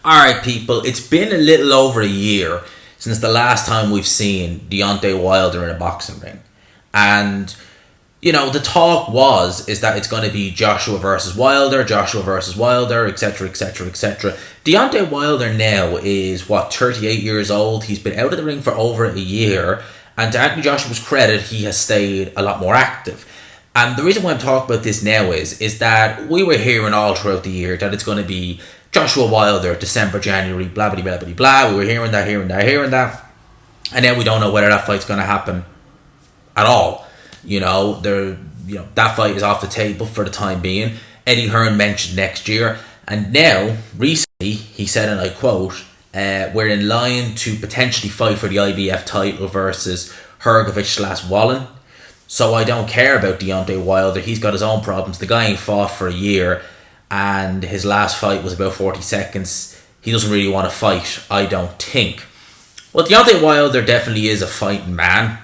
Alright, people, it's been a little over a year since the last time we've seen Deontay Wilder in a boxing ring. And, the talk is that it's going to be Joshua versus Wilder, etc., etc., etc. Deontay Wilder now is, 38 years old. He's been out of the ring for over a year. And to Anthony Joshua's credit, he has stayed a lot more active. And the reason why I'm talking about this now is that we were hearing all throughout the year that it's going to be Joshua Wilder, December, January, blah, blah, blah, blah, blah. We were hearing that. And then we don't know whether that fight's going to happen at all. That fight is off the table for the time being. Eddie Hearn mentioned next year. And now, recently, he said, and I quote, we're in line to potentially fight for the IBF title versus Hrgovic/Wallin. So I don't care about Deontay Wilder. He's got his own problems. The guy ain't fought for a year. And his last fight was about 40 seconds. He doesn't really want to fight, I don't think. Well, Deontay Wilder definitely is a fighting man.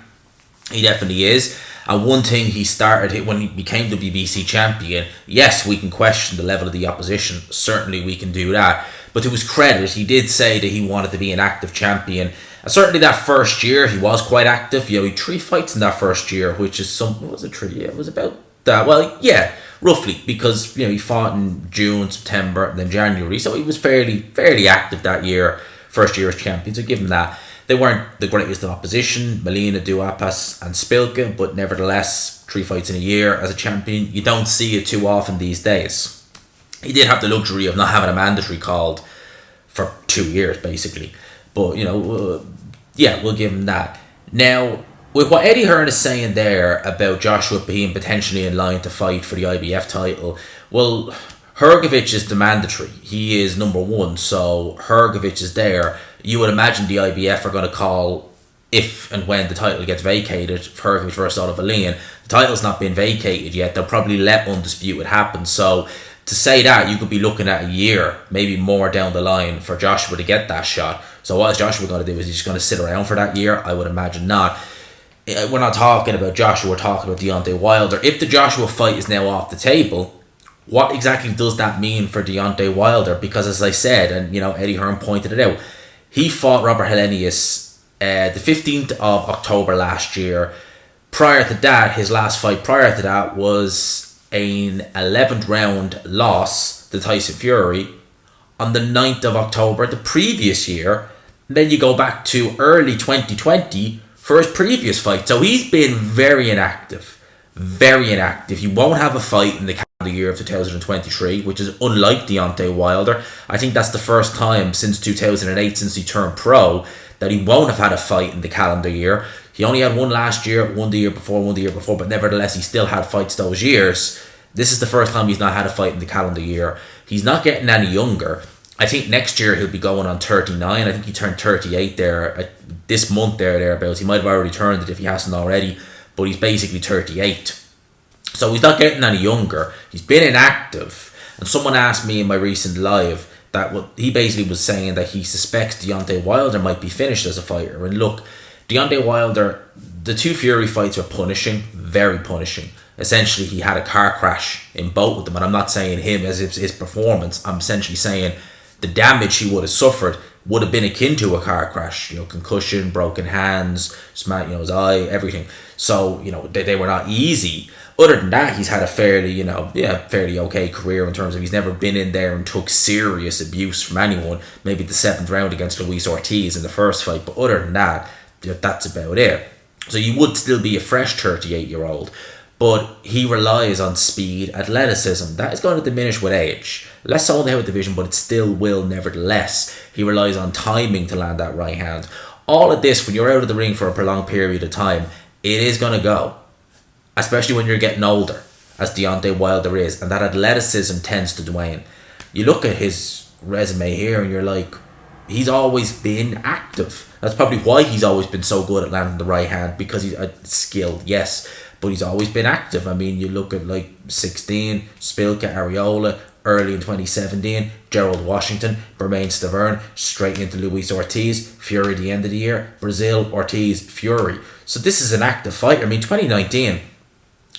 He definitely is. And one thing he started when he became WBC champion, yes, we can question the level of the opposition. Certainly we can do that. But to his credit, he did say that he wanted to be an active champion. And certainly that first year, he was quite active. He had 3 fights in that first year, which is what was it, 3? Yeah, it was about that. Well, yeah, roughly, because he fought in June, September, and then January, so he was fairly active that year, first year as champion. So give him that. They weren't the greatest of opposition, Molina, Duapas, and Spilka, but nevertheless, 3 fights in a year as a champion, you don't see it too often these days. He did have the luxury of not having a mandatory called for 2 years, basically. But we'll give him that. Now, with what Eddie Hearn is saying there about Joshua being potentially in line to fight for the IBF title, well, Hrgovic is the mandatory. He is number 1, so Hrgovic is there. You would imagine the IBF are going to call if and when the title gets vacated, Hrgovic versus Otto. The title's not been vacated yet. They'll probably let Undisputed happen. So to say that, you could be looking at a year, maybe more down the line for Joshua to get that shot. So what is Joshua going to do? Is he just going to sit around for that year? I would imagine not. We're not talking about Joshua, we're talking about Deontay Wilder. If the Joshua fight is now off the table, what exactly does that mean for Deontay Wilder? Because as I said, and Eddie Hearn pointed it out, he fought Robert Helenius the 15th of October last year. Prior to that, his last fight prior to that was an 11th round loss to Tyson Fury on the 9th of October the previous year. And then you go back to early 2020 for his previous fight. So he's been very inactive. He won't have a fight in the calendar year of 2023, which is unlike Deontay Wilder. I think that's the first time since 2008, since he turned pro, that he won't have had a fight in the calendar year. He only had one last year, one the year before, but nevertheless, he still had fights those years. This is the first time he's not had a fight in the calendar year. He's not getting any younger. I think next year he'll be going on 39. I think he turned 38 there this month thereabouts. He might have already turned it if he hasn't already, but he's basically 38. So he's not getting any younger. He's been inactive. And someone asked me in my recent live that he basically was saying that he suspects Deontay Wilder might be finished as a fighter. And look, Deontay Wilder, the 2 Fury fights were punishing, very punishing. Essentially, he had a car crash in both of them. And I'm not saying him as his performance. I'm essentially saying the damage he would have suffered would have been akin to a car crash. Concussion, broken hands, his eye, everything. So, they were not easy. Other than that, he's had a fairly okay career in terms of he's never been in there and took serious abuse from anyone. Maybe the 7th round against Luis Ortiz in the first fight. But other than that, that's about it. So you would still be a fresh 38-year-old. But he relies on speed, athleticism. That is going to diminish with age. Less so in the heavyweight division, but it still will nevertheless. He relies on timing to land that right hand. All of this, when you're out of the ring for a prolonged period of time, it is going to go. Especially when you're getting older, as Deontay Wilder is. And that athleticism tends to wane. You look at his resume here and you're like, he's always been active. That's probably why he's always been so good at landing the right hand, because he's skilled, yes. But he's always been active. I mean, you look at 16, Spilka, Areola, early in 2017, Gerald Washington, Bermain Stavern, straight into Luis Ortiz, Fury at the end of the year, Brazil, Ortiz, Fury. So this is an active fight. I mean, 2019,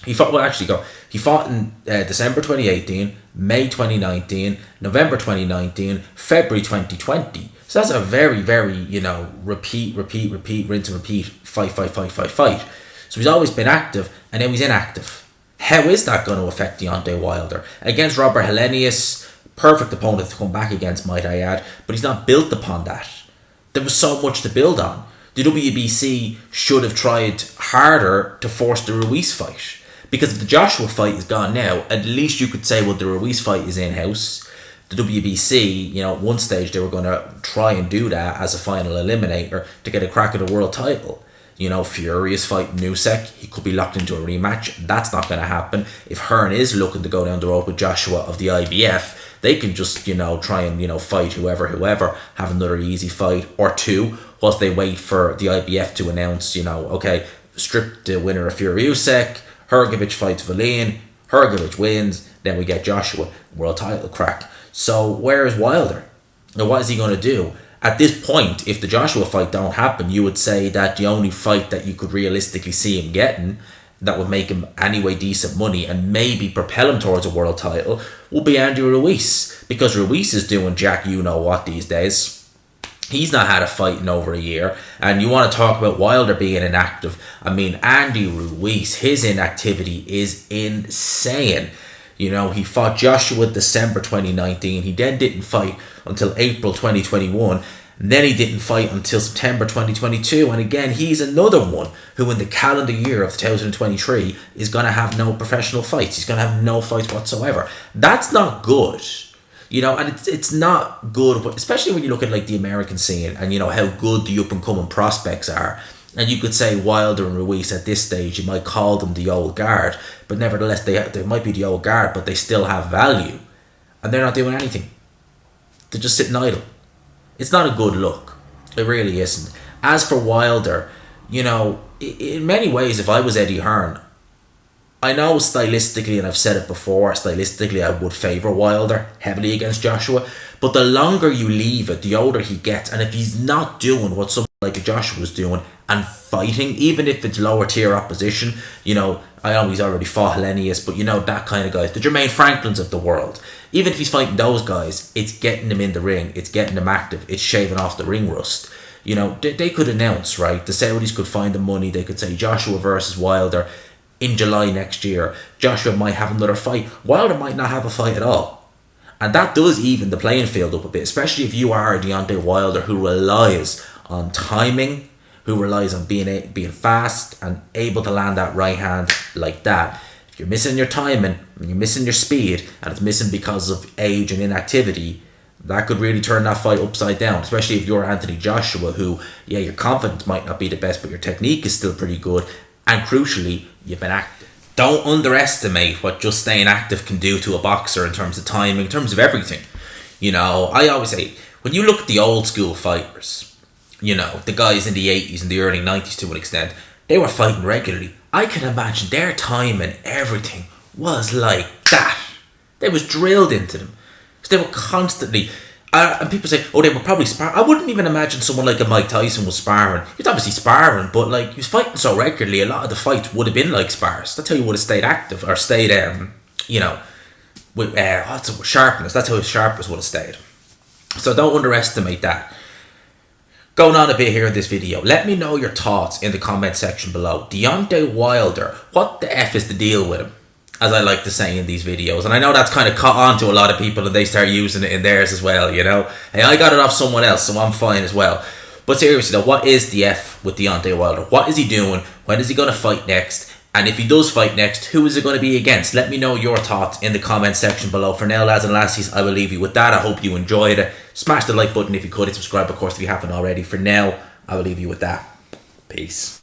He fought, well, actually, go. He fought in December 2018, May 2019, November 2019, February 2020. So that's a very, very, repeat, rinse and repeat, fight. So he's always been active, and now he's inactive. How is that going to affect Deontay Wilder? Against Robert Helenius, perfect opponent to come back against, might I add, but he's not built upon that. There was so much to build on. The WBC should have tried harder to force the Ruiz fight. Because if the Joshua fight is gone now, at least you could say, well, the Ruiz fight is in-house. The WBC, at one stage they were going to try and do that as a final eliminator to get a crack at the world title. Fury is fighting Nusek. He could be locked into a rematch. That's not going to happen. If Hearn is looking to go down the road with Joshua of the IBF, they can just, try and, fight whoever, have another easy fight or two whilst they wait for the IBF to announce, okay, strip the winner of Fury Usyk, Hrgovic fights Valine, Hrgovic wins, then we get Joshua, world title crack. So where is Wilder? Now what is he going to do? At this point, if the Joshua fight don't happen, you would say that the only fight that you could realistically see him getting that would make him anyway decent money and maybe propel him towards a world title would be Andy Ruiz. Because Ruiz is doing jack you-know-what these days. He's not had a fight in over a year. And you want to talk about Wilder being inactive. I mean, Andy Ruiz, his inactivity is insane. He fought Joshua December 2019. He then didn't fight until April 2021. And then he didn't fight until September 2022. And again, he's another one who in the calendar year of 2023 is going to have no professional fights. He's going to have no fights whatsoever. That's not good. And it's not good, especially when you look at like the American scene and how good the up and coming prospects are. And you could say Wilder and Ruiz at this stage, you might call them the old guard, but nevertheless they might be the old guard, but they still have value, and they're not doing anything. They're just sitting idle. It's not a good look. It really isn't. As for Wilder, in many ways, if I was Eddie Hearn, I know stylistically, and I've said it before, stylistically I would favour Wilder heavily against Joshua, but the longer you leave it, the older he gets, and if he's not doing what someone like a Joshua was doing and fighting, even if it's lower tier opposition, I know he's already fought Helenius, but that kind of guys, the Jermaine Franklins of the world, even if he's fighting those guys, it's getting him in the ring, it's getting him active, it's shaving off the ring rust. They could announce, right, the Saudis could find the money, they could say Joshua versus Wilder in July next year. Joshua might have another fight. Wilder might not have a fight at all. And that does even the playing field up a bit, especially if you are Deontay Wilder, who relies on timing, who relies on being fast and able to land that right hand like that. If you're missing your timing, and you're missing your speed, and it's missing because of age and inactivity, that could really turn that fight upside down, especially if you're Anthony Joshua, who, your confidence might not be the best, but your technique is still pretty good. And crucially, you've been active. Don't underestimate what just staying active can do to a boxer in terms of timing, in terms of everything. I always say, when you look at the old school fighters, the guys in the 80s and the early 90s to an extent, they were fighting regularly. I can imagine their time and everything was like that. They was drilled into them. So they were constantly... and people say, they were probably sparring. I wouldn't even imagine someone like a Mike Tyson was sparring. He was obviously sparring, but he was fighting so regularly, a lot of the fights would have been like spars. That's how you would have stayed active, or stayed, with sharpness. That's how his sharpness would have stayed. So don't underestimate that. Going on a bit here in this video, let me know your thoughts in the comment section below. Deontay Wilder, what the F is the deal with him? As I like to say in these videos. And I know that's kind of caught on to a lot of people and they start using it in theirs as well, Hey, I got it off someone else, so I'm fine as well. But seriously though, what is the F with Deontay Wilder? What is he doing? When is he going to fight next? And if he does fight next, who is it going to be against? Let me know your thoughts in the comment section below. For now, lads and lassies, I will leave you with that. I hope you enjoyed it. Smash the like button if you could. And subscribe, of course, if you haven't already. For now, I will leave you with that. Peace.